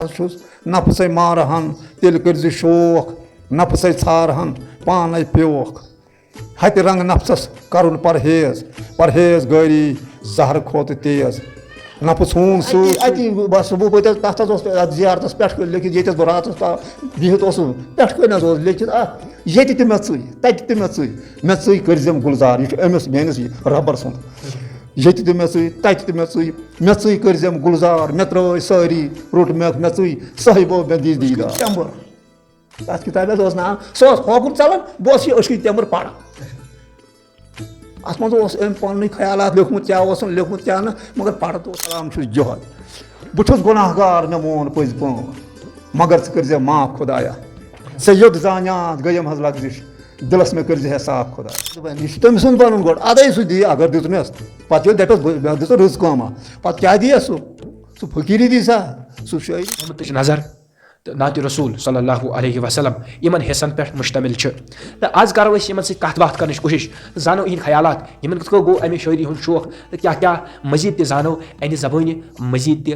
नफसै मारहन तेल कर्ज शोक नफसै छारहन पानै प्योक हति रंग नफसस करुन परहेज परहेज गरी जहर खोत तेज नफस हून बस बह तथ जियारतस पे लेकिन ये बह रात बिहित पे लेकिन ये मे चे तत मे चे कर्जम गुलजार यह अमिस मेस रबर सुंद ये मे चे तत मे चे कर्जम गुलजार मे त्रै सारी रोट मे चे साहिबो मे दी दीदार तेम्बर तथ किताब नाम सह होकुन चलान बह अश्क तेम्बर पढ़ा अत मज पन ख्यालात लिखमुत क्या लिखमुत क्या ना मगर पढ़ तो सलाम जोहद बहुत गुनाहगार मे मोन पज पान मगर ज़े माफ खुदाया से युद्ध जानियात गयम हज लग्जिश दिलस में कर साफ खुदा यह तम सुन पन गो अदे सह दी अगर दितमेस पे दपस दिस रज कम पे क्या दिया सह फकीरी दी सा सह शायरी नजर तो नात रसूल सल्लल्लाहु अलैहि वसल्लम यमन हिस्सन पे मुश्तमिल तो आज करो यमन सत कत बात करने कोशिश तो जानो इन ख्यालात यमन कत गो अमे शायरी हुंद शौक तो क्या क्या मजीद ते जानो अने जबानी मजीद ते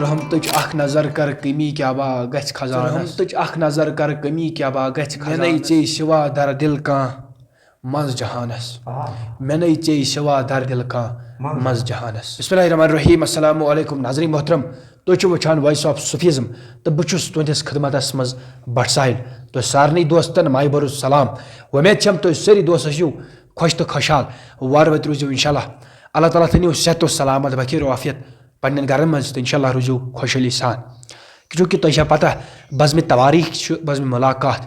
रहमतच अख नजर कर कमी क्या बा गछ खजाना रहमतच अख नजर कर कमी क्या बा गछ खजाना मे चे शिवा दर दिल का मज जहानस मे चे शिवा दर दिल का मज जहानस बिस्मिल्लाहिर्रहमानिर्रहीम अस्सलामु अलैकुम नाज़रीन मोहतरम तुम वुचान वॉइस ऑफ सुफिज्म तो बहुत तुंदिस खिदमतस मज भट साहिल तो सारे दोस्तन माय बरुस सलाम उम्मीद छम तुम सारी दोस्त यूँ खुश तो खुशहाल वार वत रूजो इंशाल्लाह अल्लाह ताला थो सेहत सलामत बखीर आफियत पन्न घर मज तो इंशाल्लाह रूजो खुशहाली सान चूँकि तुम पता बज़म तवारीख बज़म मुलाकात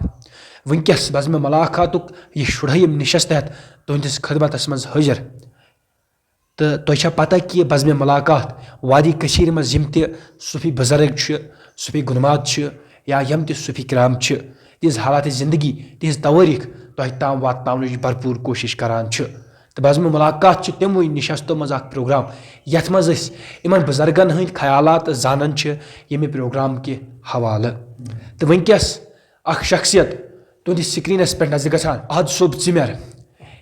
वनकस बज़म मुलाकात यह शुरहम निशस्त तहत तुंदिस खिदमतस मज हाजिर तो तुम पता कि बज़म मुलाकात वादी कशीर मज यम ते सूफी बुजुर्ग सूफी गुनमाद या यम ते सूफी कराम तिज हालात जिंदगी तिज तवारीख तुम ताम वातन भरपूर कोशिश करान तो बज़म मुलाकात तमो निशस्तों मज प्रोग्राम यथ मज इन बुजुर्गन हंद ख्यालात जानन यमे प्रोग्राम के हवाले तो वनकस अख शख्सियत तुंदिस स्क्रीनस पे नजर गसान आज सोब चिमर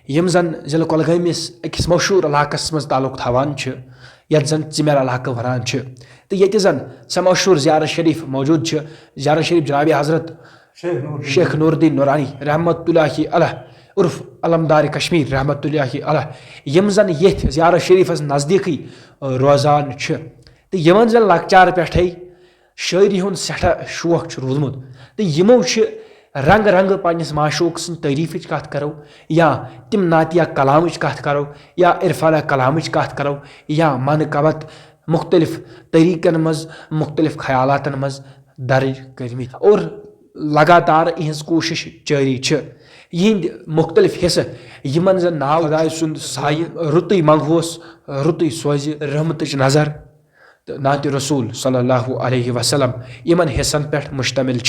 यम जन जिला कुलगामिस अकिस मशहूर इलाकस मज ताल्लुक थवान यथ जन चिमर इलाक वनान तो ये जन स मशहूर ज़ियारत शरीफ मौजूद ज़ियारत शरीफ जनाब हजरत शेख नूरुद्दीन नूरानी रहमतुल्लाहि अलैह उर्फ अलमदार कश्मीर रहमतुल्लाहि अलैह यम जन ये ज़ियारत शरीफस नज़दीक रोजान तो यमन जन लकचार पे शायरी हुंद सठा शौक रूदमुत तो यमो रंग रंग पन्निस माशूक सं तारीफ कत करो या तिम नातिया कलाम कत करो या इरफाना कलाम कत करो या मनकबत मुख्तलिफ तरीकन मज मुख्तलिफ ख्यालातन मज दर्ज करमित और लगातार इहज कोशिश जारी यिंद मुख्तलिफ हिस्से यमन जन नाव खुदाय सुंद साय रुतु मंगहोस रुतु सोज रहमतच नजर तो नात रसूल सल्लल्लाहु अलैहि वसल्लम यमन हिस्सन पे मुश्तमिल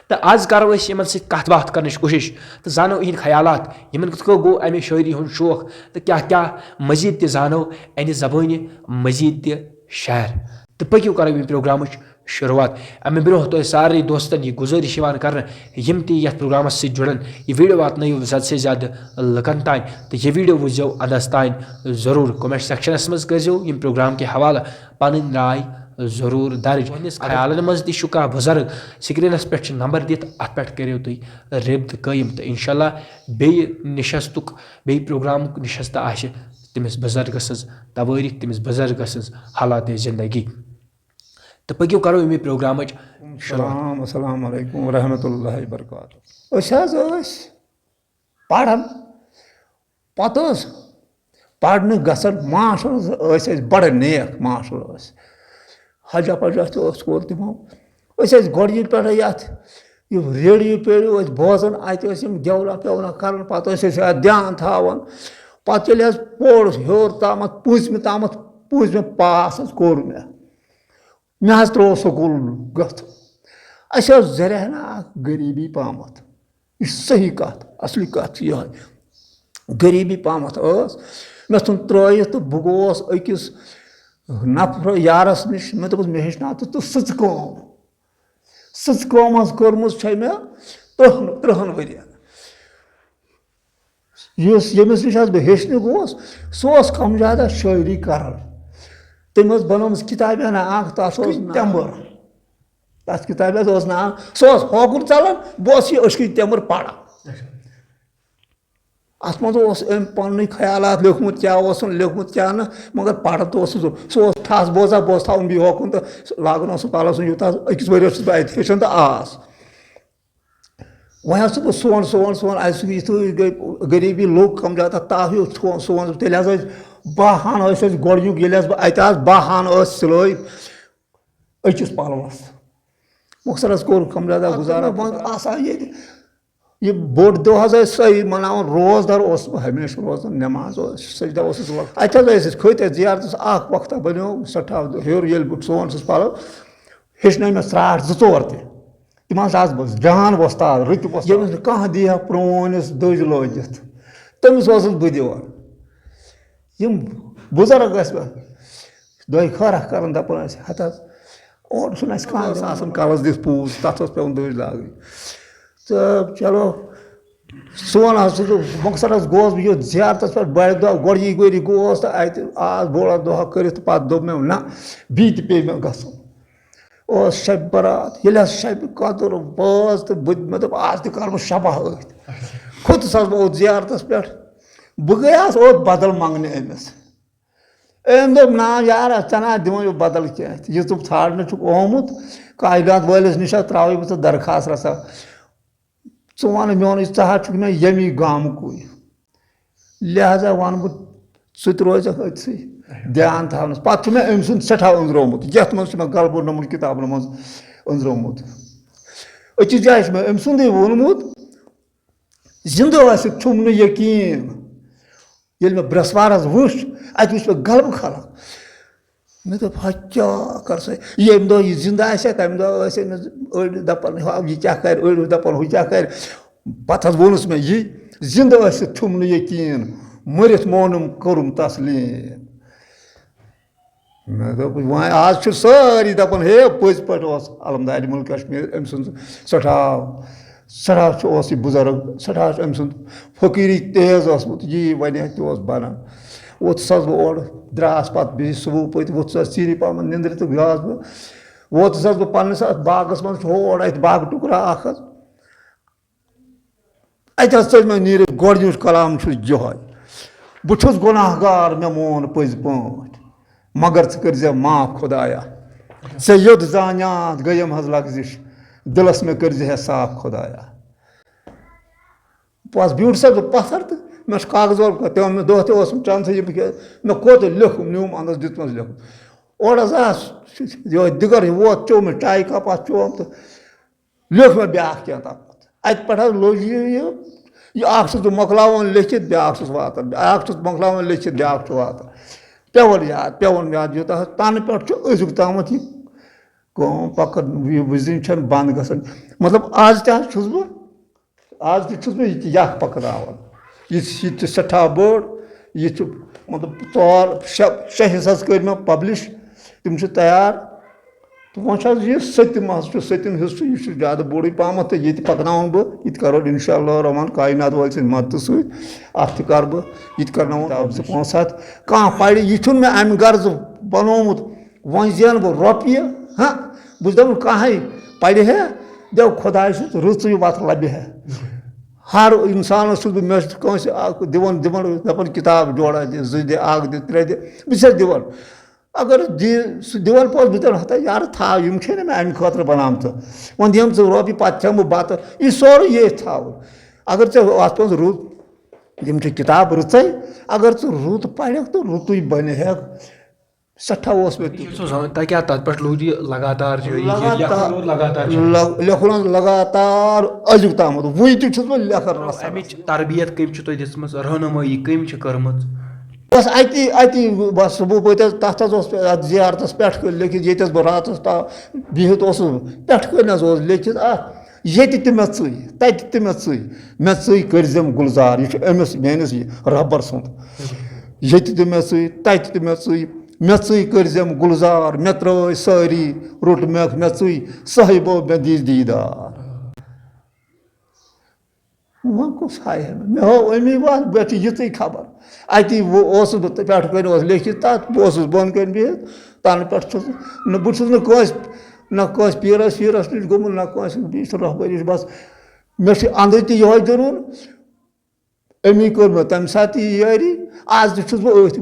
तो आज करो यमन सत कत बात करने कोशिश तो जानो इन ख्यालात यमन कत गो अमे शायरी हुंद शौक तो क्या क्या मजीद ते जानो अने जबानी मजीद ते शायर तो पक्यो करो इन प्रोग्राम शुरुआत अमे ब्रो तो सारे दोस्तन यह गुजारिश कर यम ती यथ प्रोग्रामस सत जुड़न यह वीडियो वातन ज़्यादा से ज़्यादा लुकन तान तो यह वीडियो वुजो अदस तान ज़रूर कमेंट सेक्शनस मज करो यम प्रोग्राम के हवाले पन राय ज़रूर दर्ज ख्याल मज तुह बुजुर्ग स्क्रीनस पे नंबर दित अत पे करो तुम रब्त कायम तो इंशाल्लाह बे निशस्तुक बे प्रोग्राम निशस्त आशे तमिस बुजुर्ग सज तवारीख तमिस बुजुर्ग सज हालात जिंदगी तो पक्यो करो अमे प्रोग्राम अस्सलाम वालेकुम रहमतुल्लाहि बरकातहू पढ़ान पत पढ़ने गसन मास्टर बड़ नेक मास्टर हजा पजा कोर तमो गोड़ पे रेडियो पे बोजान अत गेवना पेवना कर पे ध्यान थान पे पोड़ हर तम पूजम पास कोर मे त्रो स्कूल गथ जरियाना गरीबी पामत यह सही कत असली कत यह गरीबी पामत मे तुम त्रयित तो बह गोस अकिस नफर यारस नश मे दोपस मे हेचना तो सच कर्म कर्म मे 30 वरियन यमिस निश बह हेचने गोस सह कम ज्यादा शायरी कर तम बनोम किताब ना तम्बर तथ किताब ना सह होकुर चलान बह अश्क तम्बर पढ़ा अत मज पन्न ख्यालात लिखमुत क्या लिखमुत क्या ना मगर पढ़ तो सह ठस बोजा बस थवन बह होकुन तो लागन पालस यूत अकिस वरियस बह अत हेचन तो आस वह बह सोन गई गरीबी लोग कम ज्यादा ताहि सोन तेल 12 गोड़ुक ये बह अत 12 सिलाई अकिस पलवस मकसद कोर कम ज्यादा गुजारा ये बोड़ दह सही मनावन रोजदार हमेशा रोजान नमाज सजदा अत खत जियारत वक्ता बनो सठा हेर ये सोन पलव हेचन मे त्राट 2-4 तम आज बस जान वस्ताद रुत ये कह दिया प्रोनस दज लोगित तमिस बह दिवान यम बुजुर्ग दह खरा कर दपान हत और सुन कलस दिस पूज तथ पे दज लागन तो चलो सोन मकसद गोस बह जियारत पे बड़ दह गोड़ी गोरी गोस तो अत आज बोड़ा दह कर पे दोप मे ना बी पे मे ग शब बरात ये शब कदर बाज तो मे दोप आज तह शबा खुद बह जियारत पे बह गयास बदल मंगने अमिस दोप ना यार चना दिवन बदल क्या यह तुम ाड़ने ओमुत कायनात वालिस निश त्रा बह दरखास्त रसा वन मोन ाट मे यमी गामक लिहाजा वन बह सह रोज अथ ध्यान थवनस पे मे अम सुंद सठा अंजरोमुत ये मे गलबुर नमन किताबन मज अंजरोमुत अकिस जाय मे अम सुंदे वोनमुत जिंद थुम यकीन ये मे ब्रसवारस वुच अत वो मे गलब खलक मे दोप हा क्या कर यम दह यह जिंद तम दह अड़ दपान यह क्या कर अड़ दपान हु क्या कर पे वोनस मे यह जिंद थुम यकीन मरित मोनम कोरुम तस्लीम मे दोप वह आज सारी दपान हे पज पे अलमदारी मुल्क कश्मीर अम सुंद सठा बुजुर्ग सठा अम सुंद फकीरी तेज यी वन तह बनान वोत्स बह और द्रास पे सुबह पत वोत्स चीरी पह निंद्र तो गयास बह वोत्स बह पन्नस बागस मज होड़ अत बाग टुकरा अत चल मे नीर गोड़ुक कलाम यह बह गुनाहगार मे मोन पज पाट मगर कर माफ खुदाया से योद जानियात गयम हज लग्जिश दिलस में कर साफ खुदाया बस ब्यूट सा बह पत्थर तो मे कागज तम दह चंद मे कोत लिखुम न्यूम अंदस दितमस लिखुम और यह दिगर वोत चो मे टाई कप अत चोम तो लिख मे ब्या क्या तप अत पे लोग यह मकलावन लिखित ब्या वातान मकलावन लिखित ब्या वातान पेवन याद यूत तन पे अजुक तम यह पक वजन बंद ग मतलब आज तह यह पकन यह सठा बड़ यह मतलब 4-6 हिस्सा कर मे पब्लिश तम तैयार तो वह यह सतम सतम हिस्सु यह ज्यादा बोड़ पहम तो ये पकन बह ये करो इंशाअल्लाह रहमान कायनात वाल सद मदद सत कर बह ये कर 2-5 कह पढ़ यह मे अम गर्ज बनोमुत वह जेन बह रोपये हाँ बह दप कह पढ़ है दे खुदाय रुच वत लबि है हर इंसान मे दिवन दपान किताब जोड़ा दि 2 दे 1 दे 3 दे बह दिवन अगर दिवन पोस बह हता यार था यम मे अम खतर बनाम वह दिम रोपये पे चम बत यह सोर ये थाव अगर अत पे रुत यम किताब रुच अगर रुत पढ़ तो रुत बन सठा क्या तथ पे लोग लगातार लिखन लगातार अजुक तम वह तह लिखन अमिच तरबियत कम दिम रहनुमाई कम कर्म बस अति बस सुबह पे तथ जियारत पे लिखित ये बह रात बिहित पे लिखित ये मे तत मे कर्जम गुलजार यह अमिस मेनिस रहबर सुंद ये मे तत मे कर्जम गुलजार मे त्र सारी रुट मे साहिबो मे दीदार वह कुछ हाय मे हो अमी बात बे ये खबर अति पे कर लिखित तथ बस बन कर बिहित तन पे बहुस न पीरस वीरस नश गोमुत न बीस रहबरी बस मे अंदर तह जरूर अमी कर मे तम सात यारी आज तथ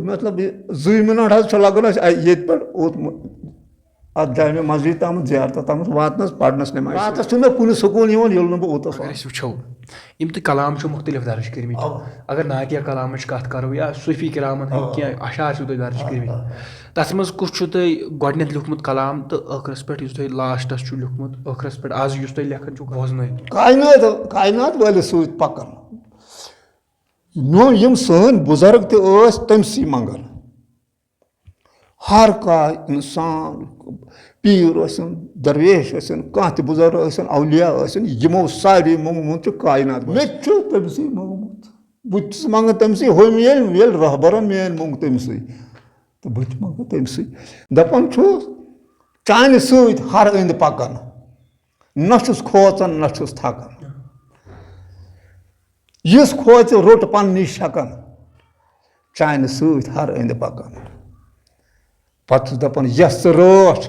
मतलब 2 मिनट लगन ये पे अत जाए मे मस्जिद तम जियारत तम वातनस पढ़नस नमाज रात मे कुन सुकून ये ओतस वो यम तो कलाम मुख्तलिफ दर्ज कर अगर नातिया कलाम कत करो या सूफी कलाम क्या अशार दर्ज कर तथ मज कुछ गोडन लिखमुत कलाम तो ٲखरस पे लास्टस लिखमुत ٲखरस पे आज लेखन बोजन कायनात वालिस सत पकन यम सन बुजुर्ग तमसी मंगन हर कह इंसान पीर दरवेश कह बुजुर्ग अवलिया यमो सारे मोंगमुत कायनात मे तमसी मोंगमुत बहुत मंग तमसी हम ये रहबरन मेन मोंग तमसी तो बहुत मंग तमसी दपान चान सत हर अंद पकन नछुस खोचन नछुस थकन इस खोच रोट पन्नी शकन चान सत हर अंद पकन पत दपान यस रोट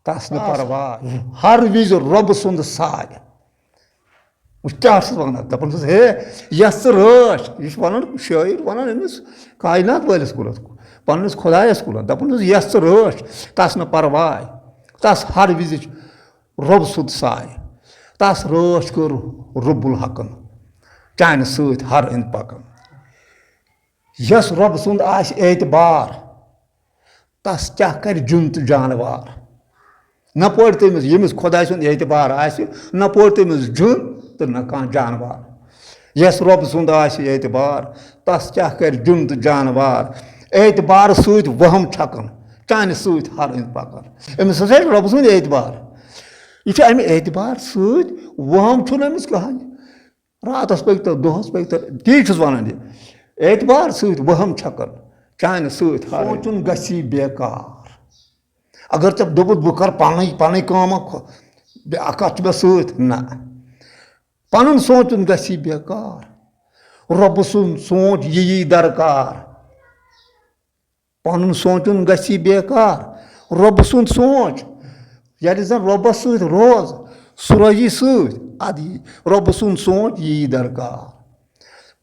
तस न परवाह हर विज रब सुंद साय क्या वन दपान हे यस रोट यह वन शायर वन अमिस कायनात वालिस कुन पन्नस खुदायस कुन दपान यस रोट तस न परवाह तस हर विज रब सुंद साय तस रोट कर रब्बुल हकन चान सत हर अंद पकन यस रब सुंद आस एतबार तस क्या कर जुन तो जानवर न पोर तमिस यमिस खुदा सुंद एतबार आस न पोर तमिस जुन तो न कह जानवर यस रब सुंद आस एतबार तस क्या कर जुन तो जानवर एतबार सत वहम छकन चान सत हर अंद पकन अमिस रब सुंद एतबार यह अमे एतबार सत वहम अमिस कहानी रातस पकत दोहस पकत ती वन एतबार सत वहम छकन चान सत सोचुन गसी बेकार अगर चे दोपुत बह कर पन कम कत मे सत ना पन सोचुन गसी बेकार रब सुन सोच यी दरकार पन सोचुन गसी बेकार रब सुन सोच ये जन रबस सत रोज सह रोजी सत अद रब सुन सोच यी दरकार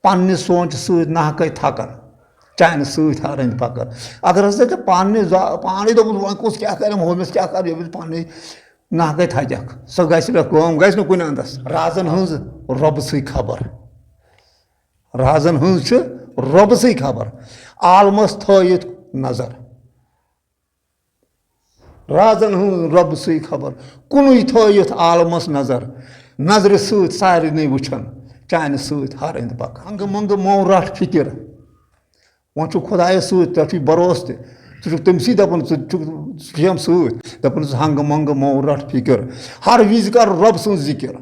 पन्ने सोच सत नाहक थकन चान सत हर अंद पकन अगर हसा पाने पानी दोपुन वो कुछ क्या कर होमिस क्या कर ये पाने नाहक थक सह गम गस कुन अंदस राजन हज रब सी खबर राजन हज रब सी खबर आलमस थयित नजर राजन हज रब सी खबर कुन थयित आलमस नजर नजर सत सारे वुचन चान सत हर अंद पकन हंग मंग मो रट फिक्र वो खुदाय सत भरोस तमसी दपान हम सत दपान हंग मंग मो रट फिक्र हर विज कर रब सुन जिक्र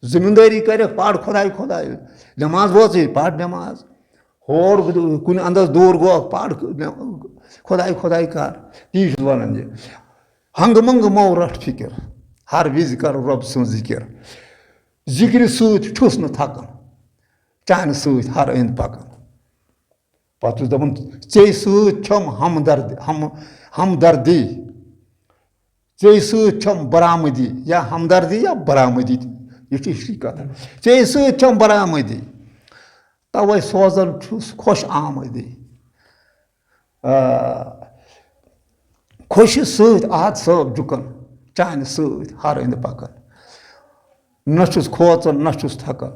जिम्मेदारी कर पढ़ खुदाय खुदाय नमाज वोच पढ़ नमाज होर कुन अंदस दूर गो पढ़ खुदाय खुदाय कर ती वन हंग मंग मो रट फिक्र हर विज कर रब सुन जिक्र जिक्र सत ठुस न थकन चान सत हर अंद पकन पे दपान चे सम हमदर्दी चे सम बरामदी या हमदर्दी या बरामदी यह कथ चे सम बरामदी तवे सोजन खुश आमदी खुश सत आहत सब झुकन चान सत हर अंद पकन नछुस खोचन नछुस थकन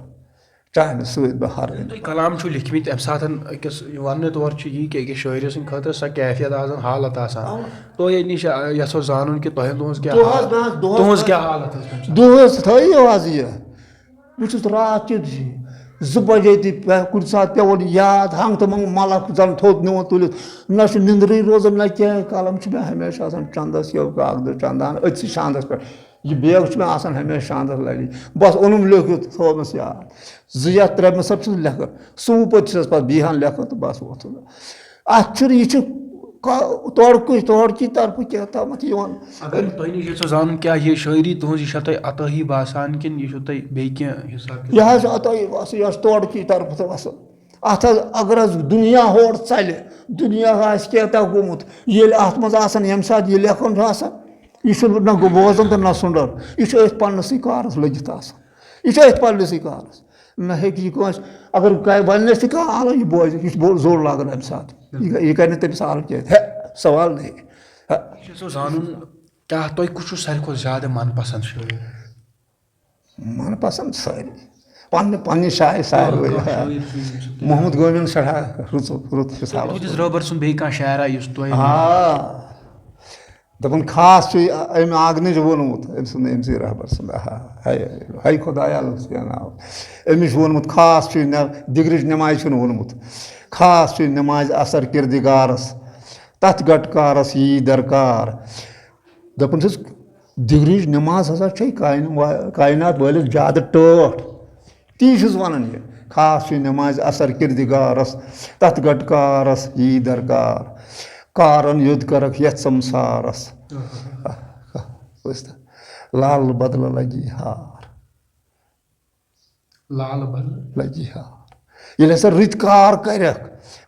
चान सत बह हर अंद कलाम लिखमित अम सात अकिस वन तौर यह कि शायर सद खतर सह कैफियत आसान हालत आसान तो नश यो जानन कि तुहस क्या हालत दोहस थो आज यह बहुत रात 2 बजे कुछ सात पे याद हंग तो मंग मलक जन थोद नो तुल न निंद्री रोजन न क्या कलम मे हमेशा चंदस यो कागद चंदान अत शांदस पे यह बेग मे हमेशा शांदस लड़ी बस ओनुम लिखित थोनस याद 2 या 3 मे सब लेखन सूप पे बिहान लेखन तो बस वो अत यह तोड़की तरफ क्या तामत यवन अगर तुम निश जान क्या ये शायरी तुज यह तुम अतही बासान किन यह तुम बे हिसाब यह अतही बस यह तोड़की तरफ तो बस अत अगर दुनिया होर चल दुनिया क्या गोमुत ये अत मज यम सात यह लेखन यह ना गो बोजन तो ना सुंडर यह पन्नसै कारस लगित यह पन्नसै कारस ना यह अगर वन कह यह बोज यह जोर लागन अम सात यह कर तमिस आल क्या सवाल नहीं जान क्या तुम कुछ सारे खुद ज्यादा मन पसंद शायर मन पसंद सारी पन्ने शायर सारे मोहम्मद गोमिन सड़ा रुत हिसाब रबर सुन बे कह शायरा हाँ दपन खास अम आगनिश वोनमुत अम सुन एम सी रहबर सुन हाय खुदाया नाव अमिश वोनमुत खास दिग्रिज नमाज वोनमुत खास नमाज असर किरदिगारस तथ गटकारस यी दरकार दपन दिग्रिज नमाज हसा कायनात वालिस ज्यादा टठ ती वन यह खास नमाज असर किरदिगारस तथ गटकारस यी दरकार कारण युद्ध करक यथ संसारस लाल बदल लगी हार लाल बदल लगी हार ये हसा रितकार करक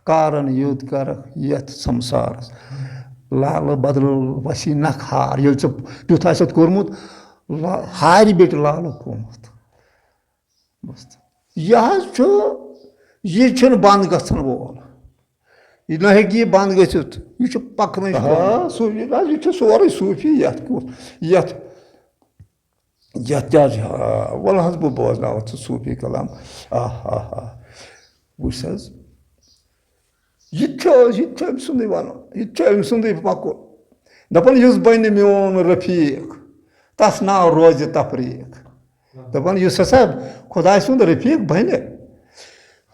कारण युद्ध करक यथ संसारस लाल बदल वसी नख हार ये तुथ कोर्मुत हार बेट लाल कोमुत यह बंद गन वोल ना हे बंद गथित यह पकन यह सोरे सूफी ये वल हज बह बोजन सूफी कलाम वुस यह अम सुंद वन यह अम सुंद पकुन दपन इस बन मोन रफीक तस नाव रोज तफरीक दपन इस हसा खुदा सुंद रफीक बन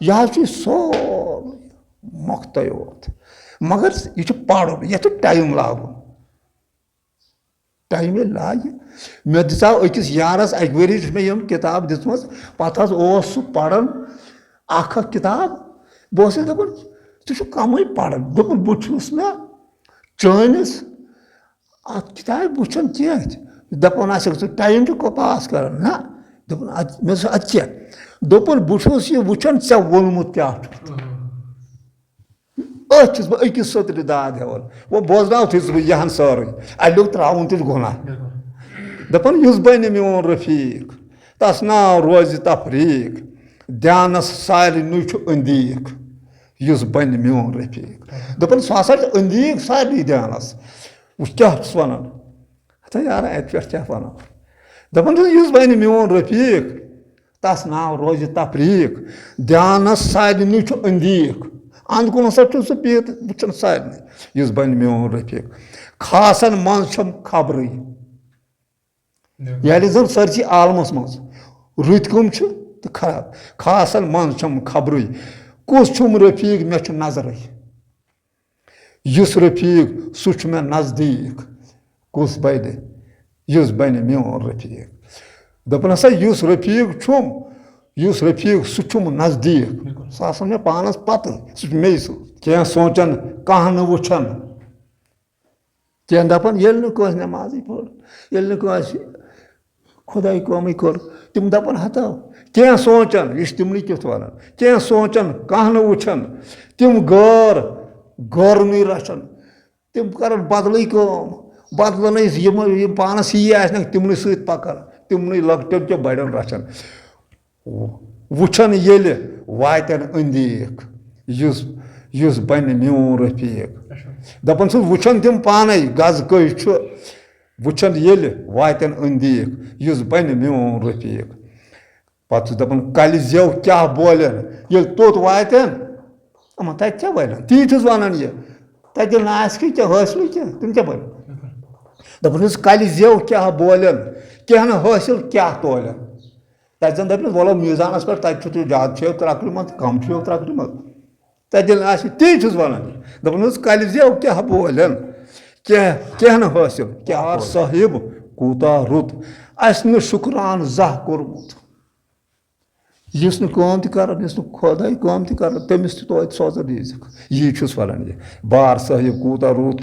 यह सोर मोख्त योत मगर यह पढ़ ये टाइम लागुन टाइम लाग मे दिताव अकिस यारस अक वरी मे यम किताब दिम पत सह पढ़ान अख किताब बह दपान तुम कम पढ़ान दोपन बुस ना चनिस अत किताब वुचन कह दपान टाइम तो पास कर ना दोपन मे अत क्या दोपन बुस यह वुचन ऐ वोनमुत क्या अस बह अकिस सत्र दाद हेवन वो बोजनाव थी बह यहन सारे अलोग त्रावन तुझ गुना दपान इस बन मोन रफीक तस नाव रोज तफरीक ध्यानस सारे नुच अंदीक इस बन मोन रफीक दपान सह हसा अंदीक सारे ध्यानस वह क्या वन हथा यार अत पे क्या वन दपान इस बन मोन रफीक तस नाव रोज तफरीक ध्यानस सारे नुच अंदीक अंद कुन हसा सह बिहत वुचन सारे इस बन मोन रफीक खासन मम खबर ये जन सरसी आलमस मज रुत कम तो खराब खासन मम खबर कुस छुम रफीक मे नजर इस रफीक सह मे नजदीक कुस बन मोन रफीक दपन हसा इस रफीक छुम इस रफीक सह नजदीक सह मे पानस पत मे क्या सोचन कह न वुचन क्या दपान ये नमाज पढ़ ये खुदाई कम कर तम दपान हता क्या सोचन यह तिमन कित वन क्या सोचन कह न वुचन तम गौर रचन तम कर बदल कम बदलन पानस यी आन तिमन सत पकन तिमन लकटन के बड़न रचन वुचन ये वातन अंदीक इस बन मोन रफीक दपान वुचन तम पाने गज कश वुचन ये वातन अंदीक इस बन मोन रफीक पत दपान कल जेव क्या बोलन ये तोत वातन अमा तत क्या बोलन ती वन यह तत क्या हासिल क्या तुम क्या बोल दपान कल जेव क्या बोलन क्या न हासिल क्या तोलन तन दपन वलो मीजानस पे तु ज्यादा त्रकल मत कम त्रकल मत तन ती वन दपान कल जेव क्या बोलन क्या न हासिल क्या साहिब कूता रुत अस न शुक्रान जह कोर्मुत Yus nu kٲm tہِ karan, yus nu Khodai kٲm tہِ karan, tٔmِs tہِ توتہِ سوزان ریٖزِق. یی چھُس وَنان یہِ. بار صٲحِب کوٗتاہ رُت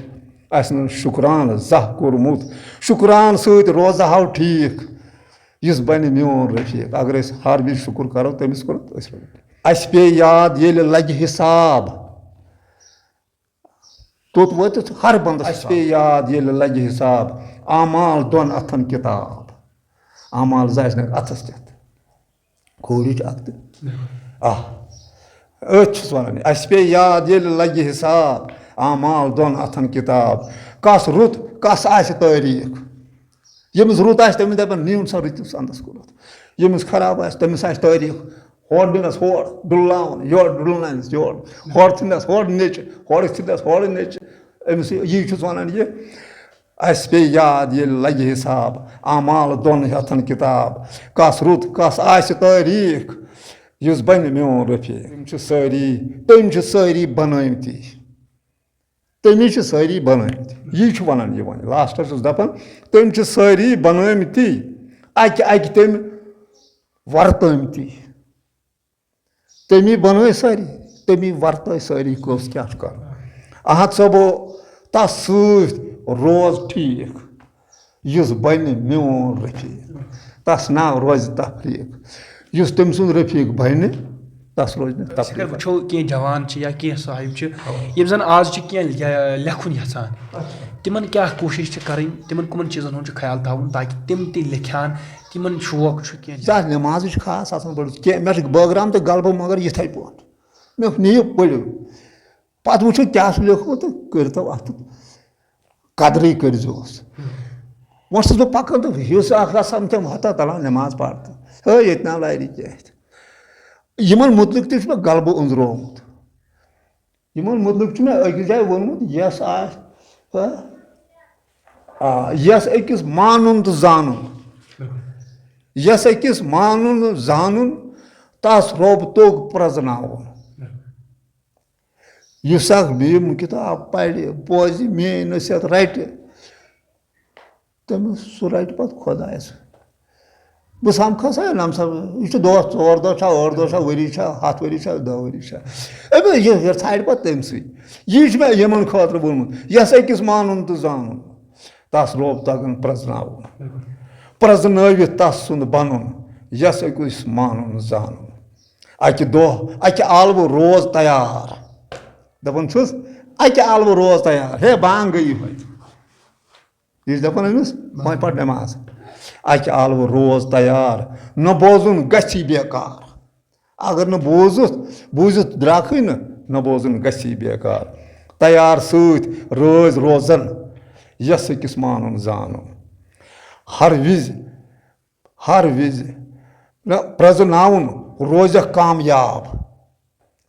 اَسہِ نہٕ شُکران زانٛہہ کوٚرمُت. شُکران سۭتۍ روزہو ٹھیٖک. یُس بَنہِ میون رفیٖق. اگر أسۍ ہر وِزِ شُکُر کَرو تٔمِس کوٚرُتھ أسۍ روزو. اَسہِ پیٚیہِ یاد ییٚلہِ لَگہِ حِساب. توٚت وٲتِتھ ہر بنٛدَس. اَسہِ پیٚیہِ یاد ییٚلہِ لَگہِ حِساب. اعمال دۄن اَتھن کِتاب. اعمال زٕ آسنَکھ اَتھس کٮ۪تھ. کھوٗرِچ اکھ تہٕ أتھۍ چھُس وَنان. اَسہِ پیٚیہِ یاد ییٚلہِ لَگہِ حِساب. اعمال دۄن اَتھن کِتاب. کَس رُت کَس آسہِ تٲریٖخ. ییٚمِس رُت آسہِ تٔمِس دَپان نیٖوُن سا رٕتِس اَندَس کُنَتھ. ییٚمِس خراب آسہِ تٔمِس آسہِ تٲریٖخ. ہورٕ دِنَس ہورٕ ڈُلناوُن یورٕ ڈُلناونَس یورٕ ہورٕ ژھٕنٮ۪س ہورٕ نیٚچہِ ہورٕ ژھٕنٮ۪س ہورٕ نیٚچہِ. أمِس یی چھُس وَنان یہِ. اَسہِ پیٚیہِ یاد ییٚلہِ لَگہِ حِساب. اعمال دۄن اَتھن کِتاب. کَس رُت کَس آسہِ تٲریٖخ. یُس بَنہِ میون رفیٖق. تٔمۍ چھِ سٲری بَنٲومٕتی. تٔمی چھِ سٲری بَنٲومٕتۍ. یی چھُ وَنان یہِ وۄنۍ لاسٹَس چھُس دَپان تٔمۍ چھِ سٲری بَنٲومٕتی. اَکہِ اَکہِ تٔمۍ وَرتٲومٕتی. تٔمی بَنٲے سٲری تٔمی وَرتٲے سٲری کُس کیٛاہ چھُ کَرُن. اَہَت صٲبو تَس سۭتۍ روز ٹھیٖک. یُس بَنہِ میون رفیٖق. تَس ناو روزِ تفریٖق. یُس تٔمۍ سُنٛد رفیٖق بَنہِ تَس روزِ نہٕ تفریٖق. اگر وٕچھو کینٛہہ جوان چھِ یا کینٛہہ صاحب چھِ یِم زَن آز چھِ کینٛہہ لیکھُن یَژھان تِمن کیٛاہ کوٗشِش چھِ کَرٕنۍ تِمن کٕمن چیٖزن ہُنٛد چھُ خیال تھاوُن تاکہِ تِم تہِ لیکھِ ہن تِمن شوق چھُ کینٛہہ. زیادٕ نٮ۪مازٕچ خاص آسان بٔڑ کینٛہہ مےٚ چھُ بٲگرام تہٕ غلبہٕ مگر یِتھَے پٲٹھۍ. مےٚ نِیِو پٔرِو پَتہٕ وٕچھو کیٛاہ چھُ لیوٚکھمُت تہٕ کٔرۍتو اَتھ قدرٕے کٔرۍزِہوس. وۄنۍ چھُس بہٕ پَکان تہٕ یُس اکھ آسان تِم ہتا تَلان نٮ۪ماز پَر تہٕ ییٚتہِ ناو لارِ کیٛاہ. یِمن مُتعلِق تہِ چھُ مےٚ غلبہٕ أنٛزرومُت. یِمن مُتعلِق چھُ مےٚ أکِس جایہِ ووٚنمُت یۄس آسہِ یۄس أکِس مانُن تہٕ زانُن یۄس أکِس مانُن زانُن تَس رۄب توٚگ پرٛزناوُن. یُس اکھ یِم کِتاب پَرِ بوزِ میٲنۍ نصیحت رَٹہِ تٔمِس سُہ رَٹہِ پَتہٕ خۄدایَس. بہٕ سَمکھا سا نَمسا یہِ چھُ دۄہ 4 دۄہ چھا 8 دۄہ چھا ؤری چھا 10 ؤری چھا 10 ؤری چھا أمِس یہِ ژھانڈِ پَتہٕ تٔمسٕے. یی چھُ مےٚ یِمن خٲطرٕ ووٚنمُت یۄس أکِس مانُن تہٕ زانُن تَس رۄب تَگان پرٛزناوُن. پرٛزنٲوِتھ تَس سُنٛد بَنُن یۄس أکِس مانُن زانُن. اَکہِ دۄہ اَکہِ عالوٕ روز تیار. دَپان چھُس اَکہِ عالوٕ روز تیار. ہے بانٛگ گٔیی ہوٚتہِ. یہِ چھُ دَپان أمِس وۄنۍ پَر نٮ۪ماز. اَکہِ عالوٕ روز تیار. نہ بوزُن گژھی بےکار. اگر نہٕ بوٗزِتھ درٛاکھٕے نہ بوزُن گژھی بےکار. تیار سۭتۍ رٲزۍ روزان یۄس أکِس مانُن زانُن. ہر وِزِ پرٛزناوُن روزٮ۪کھ کامیاب.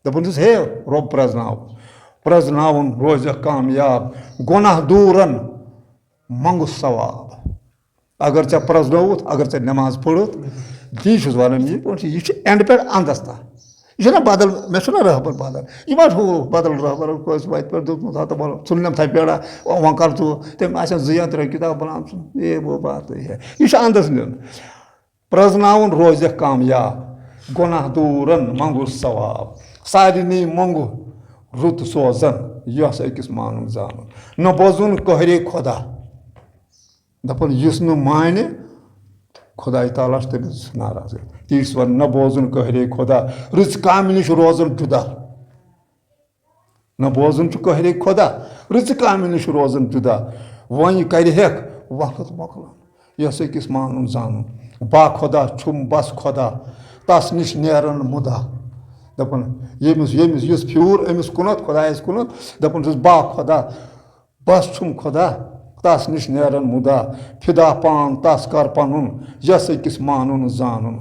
دَپان چھُس ہے رۄب پرٛزناوُن روزٮ۪کھ کامیاب. گۄناہ دوٗرن منٛگُس ثواب. اگر ژےٚ پرٛزنووُتھ اگر ژےٚ نٮ۪ماز پٔرٕتھ تی چھُس وَنان یہِ چھُ اٮ۪نٛڈٕ پٮ۪ٹھ اَنٛدَس تام. یہِ چھُنہ بدل مےٚ چھُنہ رٲہبر بدل. یہِ ما چھُ ہُہ بدل رٲہبر کٲنٛسہِ وَتہِ پٮ۪ٹھ دیُتمُت ہَتہٕ بَلو ژھُننٮ۪م تھپیڑا وۄنۍ کر ژٕ تٔمۍ آسن 2 یا 3 کِتاب بَناوژٕ وہ باتٕے ہے. یہِ چھُ اَنٛدَس نیُن. پرٛزناوُن روزٮ۪کھ کامیاب. گۄناہ دوٗرن منٛگُس ثواب. سارنٕے منٛگُ رُت سوزان یۄس أکِس مانُن زانُن. نہ بوزُن قہرے خۄدا. دَپان یُس نہٕ مانہِ خۄداے تعالیٰ چھُ تٔمِس ناراض. تی چھُس وَنان نہ بوزُن قہرے خۄدا. رٕژ کامہِ نِش روزُن جُدا. نہ بوزُن چھُ قہرے خۄدا رٕژِ کامہِ نِش روزُن جُدا. وۄنۍ کَرِہٮ۪کھ وقت مۄکلان یۄس أکِس مانُن زانُن. با خۄدا چھُم بس خۄدا تَس نِش نیران مُدا. دَپان ییٚمِس یُس پھیوٗر أمِس کُنَتھ خۄدایَس کُنَتھ دَپان چھُس با خۄدا بس چھُم خۄدا تَس نِش نیران مُدا. فِدا پان تَس کر پَنُن یۄس أکِس مانُن زانُن.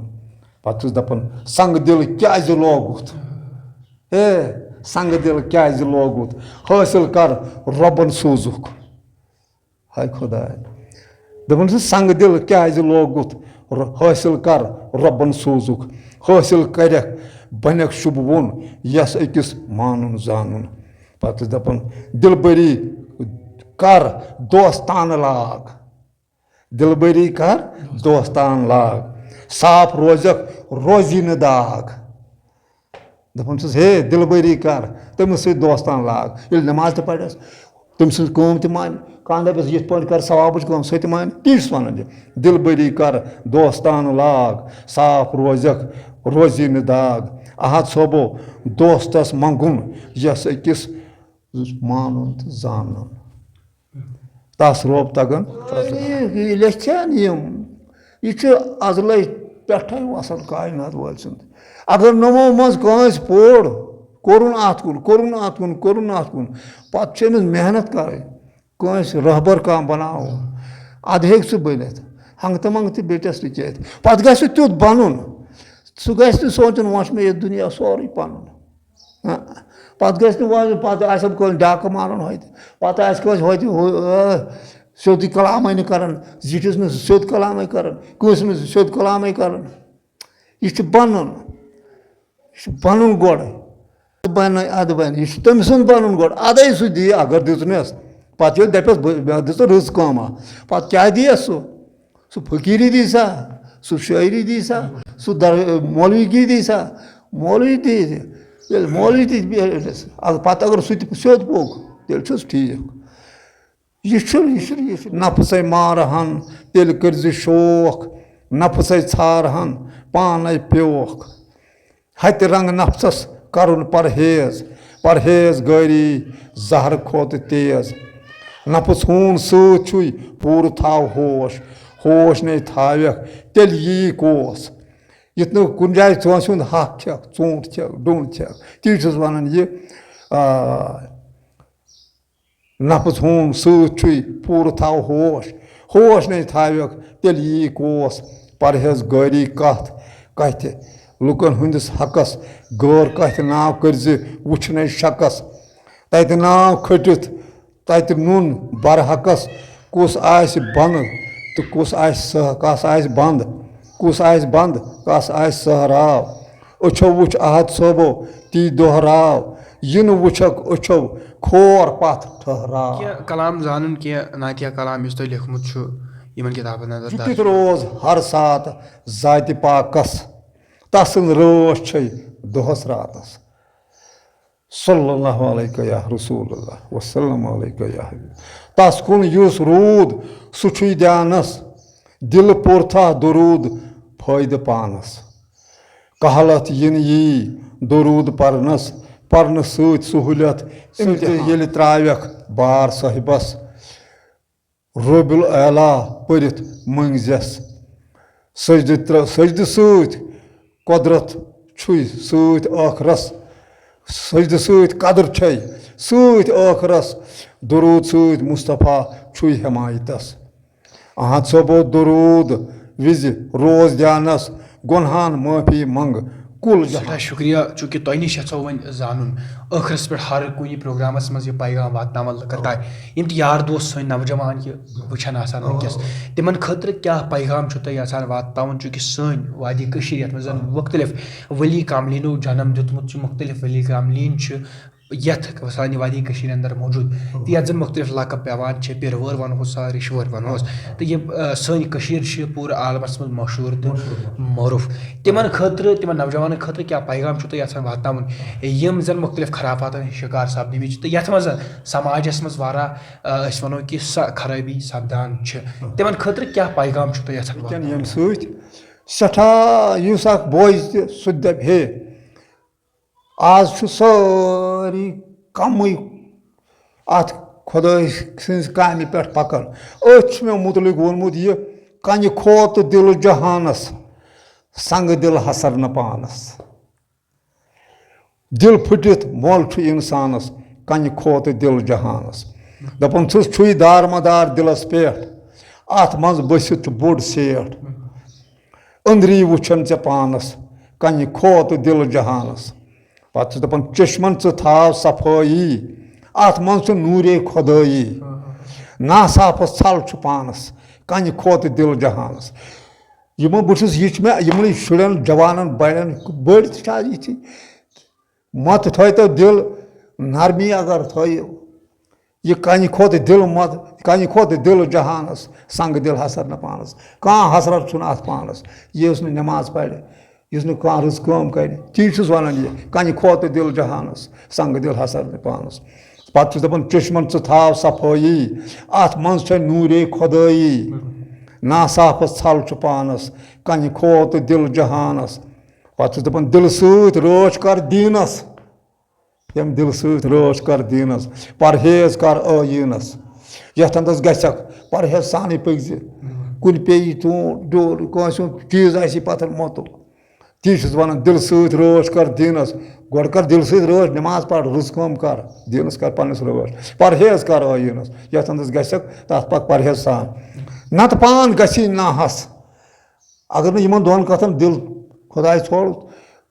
پَتہٕ چھُس دَپان سنٛگہٕ دِل کیٛازِ لوگُتھ ہے سنٛگہٕ دِل کیٛازِ لوگُتھ حٲصِل کر رۄبَن سوٗزُکھ. ہاے خۄداے. دَپان چھُس سنٛگہٕ دِل کیٛازِ لوگُتھ حٲصِل کر رۄبَن سوٗزُکھ. حٲصِل کَرٮ۪کھ بَنٮ۪کھ شُبوُن یۄس أکِس مانُن زانُن. پَتہٕ چھُس دَپان دِلبٔری کر دوستانہٕ لاگ. دِلبٔری کر دوستان لاگ. साफ रोजक रोजी न दाग दपन हे दिलबरी कर तमिस सत दोस्तान लाग ये नमाज तो पढ़स तम सम त मान कह दपस ये कर सवाबच कम सह मान ती वन दिलबरी कर दोस्तान लाग साफ रोजक रोजी न दाग अहद सोबो दोस्तस मंगुन यस अकिस मानुन तो जानन तस रोब तगन लेखन यह आज लज पे वसन कायनात वाल सुंद अगर नमो मज कस पोड़ कोरुन अत कुन पे मेहनत कर रहबर कम बनाओ अद हे सह बनित हंगत मंगत बेटस रिचत पे गु तुत बन सह गि सोचन वह मे ये दुनिया सोरे पन पे गि डाक मारन पे सोद कलाम कर जिठिस न सोद कलाम कर कंस न सोद कलाम कर यह बन गोड़ बन अद बन यह तम सुन बन गोड़ अदे सह दी अगर दितनस पे दपस दिस रज कम पे क्या दियस सह फकीरी दी सा सह शायरी दी सा सह मौलवी दी सा मौलवी दी मौलवी दी पे अगर सह सोद पोक तेल ठीक यह नफस मारहन तेल कर शोक नफस छारहन पान प्योख हत रंग नफसस करुन परहेज गरी जहर खोत तेज नफस हून सु पूर थाव होश ने थावक तेल यी कोस युत न कुन जाए चौंस हक छक चूंट छक डूंट छक ती वन यह नफस हून सु पूर थाव होश ने थावक तेल यी कोस परहेज गरी कथ लुकन हंदिस हकस गौर कथ नाव कर्ज वुचन शकस तत नाव खटित तत नुन बरहकस कुस आस बन तो कुस आस बंद कुस आस बंद कस आस सहराव अच्छो वुच अहद सोबो ती दोहराव इन वुचक अच्छो खोर पथ ठहराव कलाम जानन क्या नातिया कलाम इस तो लिखमुत छु यमन किताबन नजर जुटित रोज हर सात जाति पाकस तसन रोश छै दोहस रातस सल्लल्लाहु अलैहि या रसूलुल्लाह वसल्लम अलैहि या हबीब तस कुन युस रूद सुछु ध्यानस दिल पुरथा दुरूद फायद पानस कहलत इन यी दुरूद परनस पर्न सहूलियत ये त्रावक बार साहिबस रबुल आला परित मंगजस सजद सत कुदरत छुई सत आखरस सजद सत कदर छै सत आखरस दुरूद सत मुस्तफा छुई हिमायतस अहद सोबो दुरूद विज रोज ध्यानस गुनहान माफी मंग कुल सठा शुक्रिया चूँकि तुह नश यो वन जानन ٲखरस पे हर कुछ प्रोग्रामस मज यह पैगाम वातनावन लुकन ताय यम यार दोस्त सन नौजवान यह वुचान वनकस तिमन खतर क्या पैगाम तुह यहान वातावन चूँकि सन वादी यथ मज मुख्तलिफ वली कामलीनो जन्म दुतमुत मुख्तलिफ वली कामलीन यथ सानी वादी अंदर मौजूद तो ये जन मुख्तलिफ लकब पेवान पिरवर वनहोस रिशवर वनहोस तो यह सनी पूर आलमस मज मशहूर तो मरूफ तिमन खतर तिमन नौजवान खतर क्या पैगाम तुह यहान वातनावन यम जन मुख्तलिफ खराफात शिकार सपदि तो यथ मज समाजस मज वारा वनो कि खराबी सपदान तिमन खतर क्या पैगाम तुह यहान यम सठा युस बोज सह दप हे आज सारी कम अत खुदा सज कामि पे पकन अ मे मुतलिक वोनमुत यह कन खोत दिल जहानस संग दिल हसर न पानस दिल फुटित मोल इंसानस कन खोत दिल जहानस दपन छुई दारमदार दिलस पे अत मज बसित बोड़ सेठ अंदरी वुचन चे पानस कन खोत दिल जहानस पे दपान चश्मन थाव सफाई अत मन नूरे खुदाई नासाफस छल पानस कन खोत दिल जहानस यमो बहुस यमन शुरन जवान बड़न बड़ थी मत थो दिल नरमी अगर थो ये कनि खोत दिल मत कनि खोत दिल जहानस संग दिल हसर न पानस कहाँ हसरत छुन अथ पानस ये नमाज पढ़ कह रज कम कर ती वन ये कनि खोत दिल जहानस संग दिल हसर न पानस पे दपान चश्मन थाव सफाई अत मज नूरे खुदाई नासाफस छल पानस कनि खोत दिल जहानस पे दपान दिल सत रच कर दीनस यम दिल सत रच कर दीनस परहेज कर आयीनस यथ अंदस गक परहेज सानी पज कुन पे डोर कौन चीज आसी पत्थर मोतुल ती वन दिल सत रच कर दीनस गोड़ कर दिल सत रच नमाज पढ़ रुज कम कर दीनस कर पन्नस रच परहेज कर आयीनस यथ अंदस गक तथ पक परहेज सान नत पान गसी नाहस अगर इन दोन कथन दिल खुदाय छोड़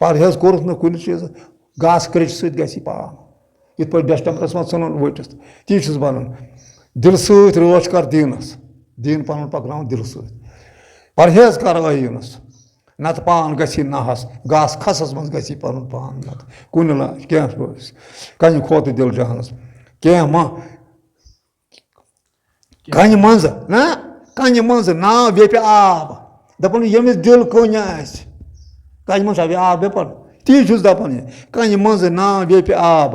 परहेज कोरुत न कुन चीज घास क्रिच सत गसी पान इत पे डेस्टम्बरस मज सन वटिस ती वन दिल सत रच कर दीनस दीन पन पकन दिल सत परहेज कर आयीनस नत पान गसी नाहस घास खसस मज गसी पन पान नत कुन लाज क्या कनि खोत दिल जहानस क्या मा कनि मंज ना कनि मंज नाव वेप आब दपन यमिस दिल कन कनि मंज आब बेपन ती दपान कनि मंज नाव वेप आब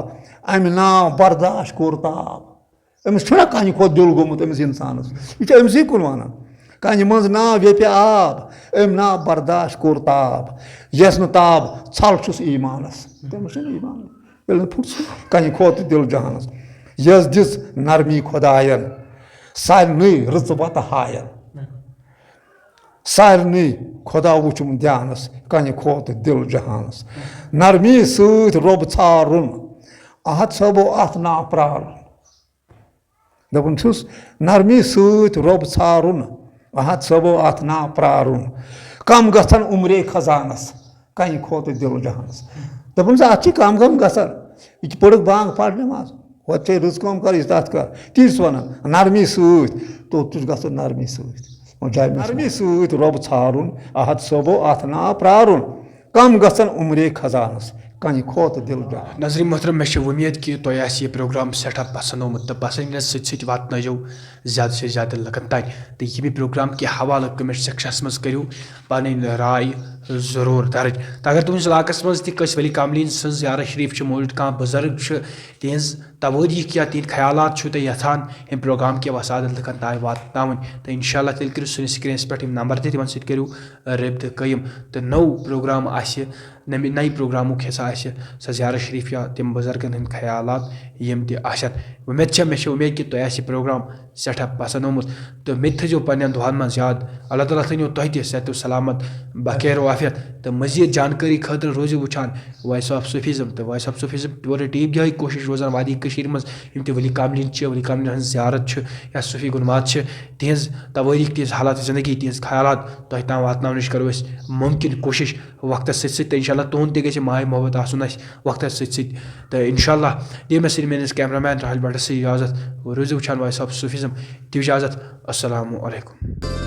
अमि नाव बर्दाश्त कोर ताब अमिस छुना कनि खोत दिल गोमुत अमिस इंसानस यह अमसी कुन वन कनि मंज नाव वेप आब अमि नाव बर्दाश्त कोर ताब यस न ताब छल छुस ईमानस तमिस ईमान फुट कनि खोत दिल जहानस यस दिस नरमी खुदायन सारनी रचबत हायन सारनी खुदा वुचुम ध्यानस कनि खोत दिल जहानस नरमी सत रोब छारुन अहत सबो अथ ना प्रारुन दपन छुस नरमी सत रोब छारुन अहत सबो अथ ना प्रारुन कम गथन उम्रे खजानस कनि खोत दिल जहानस दपन अत कम कम गसन यह पड़क बांग पढ़ नमाज वह रुज कम कर तथ कर तीस वन नरमी सत तो तुझ गो नरमी सत नरमी सत रोब छारुन अहत सबो अथ ना प्रारुन कम गसन उम्रे खजानस कनि खोत दिल जहान नजरी मोहतरम मे उम्मीद कि तुम यह प्रोग्राम सठा पसंद आमुत तो पसंद सत्नौ ज़्यादा से ज़्यादा लकन तक तो यह प्रोग्राम के हवाले कमेंट सेक्शनस मज करू पन राय जरूर दर्ज तो अगर तुम इलाकस मज तस वली कामलीन सज यारा शरीफ मौजूद कह बुजुर्ग तिहज तवरीख या तिहद ख्यालात तुम यथान अम प्रोग्राम के वसादत लकन ताय वातन तो इंशाल्लाह तेल करो सुन स्क्रीनस पे नंबर तिमन सत करू रब्त कयम तो नौ प्रोग्राम नई प्रोग्रामुक हिस्सा सह ज़ियारत शरीफ या तम बुजुर्गन हंद ख्यालात यम उम्मीद मे उम्मीद कि तुम यह प्रोग्राम सठा पसंद आमुत तो मे थो पन्न दुहन मज याद अल्लाह ताला थो तुह तह सेहत सलामत बखैर वाफियत तो मजीद जानकारी खतर रोजो वुचान वॉइस ऑफ सूफिज्म तो वॉइस ऑफ सूफिज्म पूरे टीम जहाँ कोशिश रोजान वादी मज वली कामलीन वली कामलीन हंज ज़ियारत या सूफी गुनमात तिहज तवारीख तिहज हालात जिंदगी तिहज ख्यालात तुह ताम वातन करो मुमकिन कोशिश वक्त सत इंशाल्लाह तुहद तह माय मोहब्बत आसन वक्त सत तो इंशाल्लाह दिव मे मेस कैमरामैन राहुल भट्ट से इजाज़त रोजो वुचान वॉइस ऑफ सूफिज्म दिव इजाज़त अस्सलामु अलैकुम।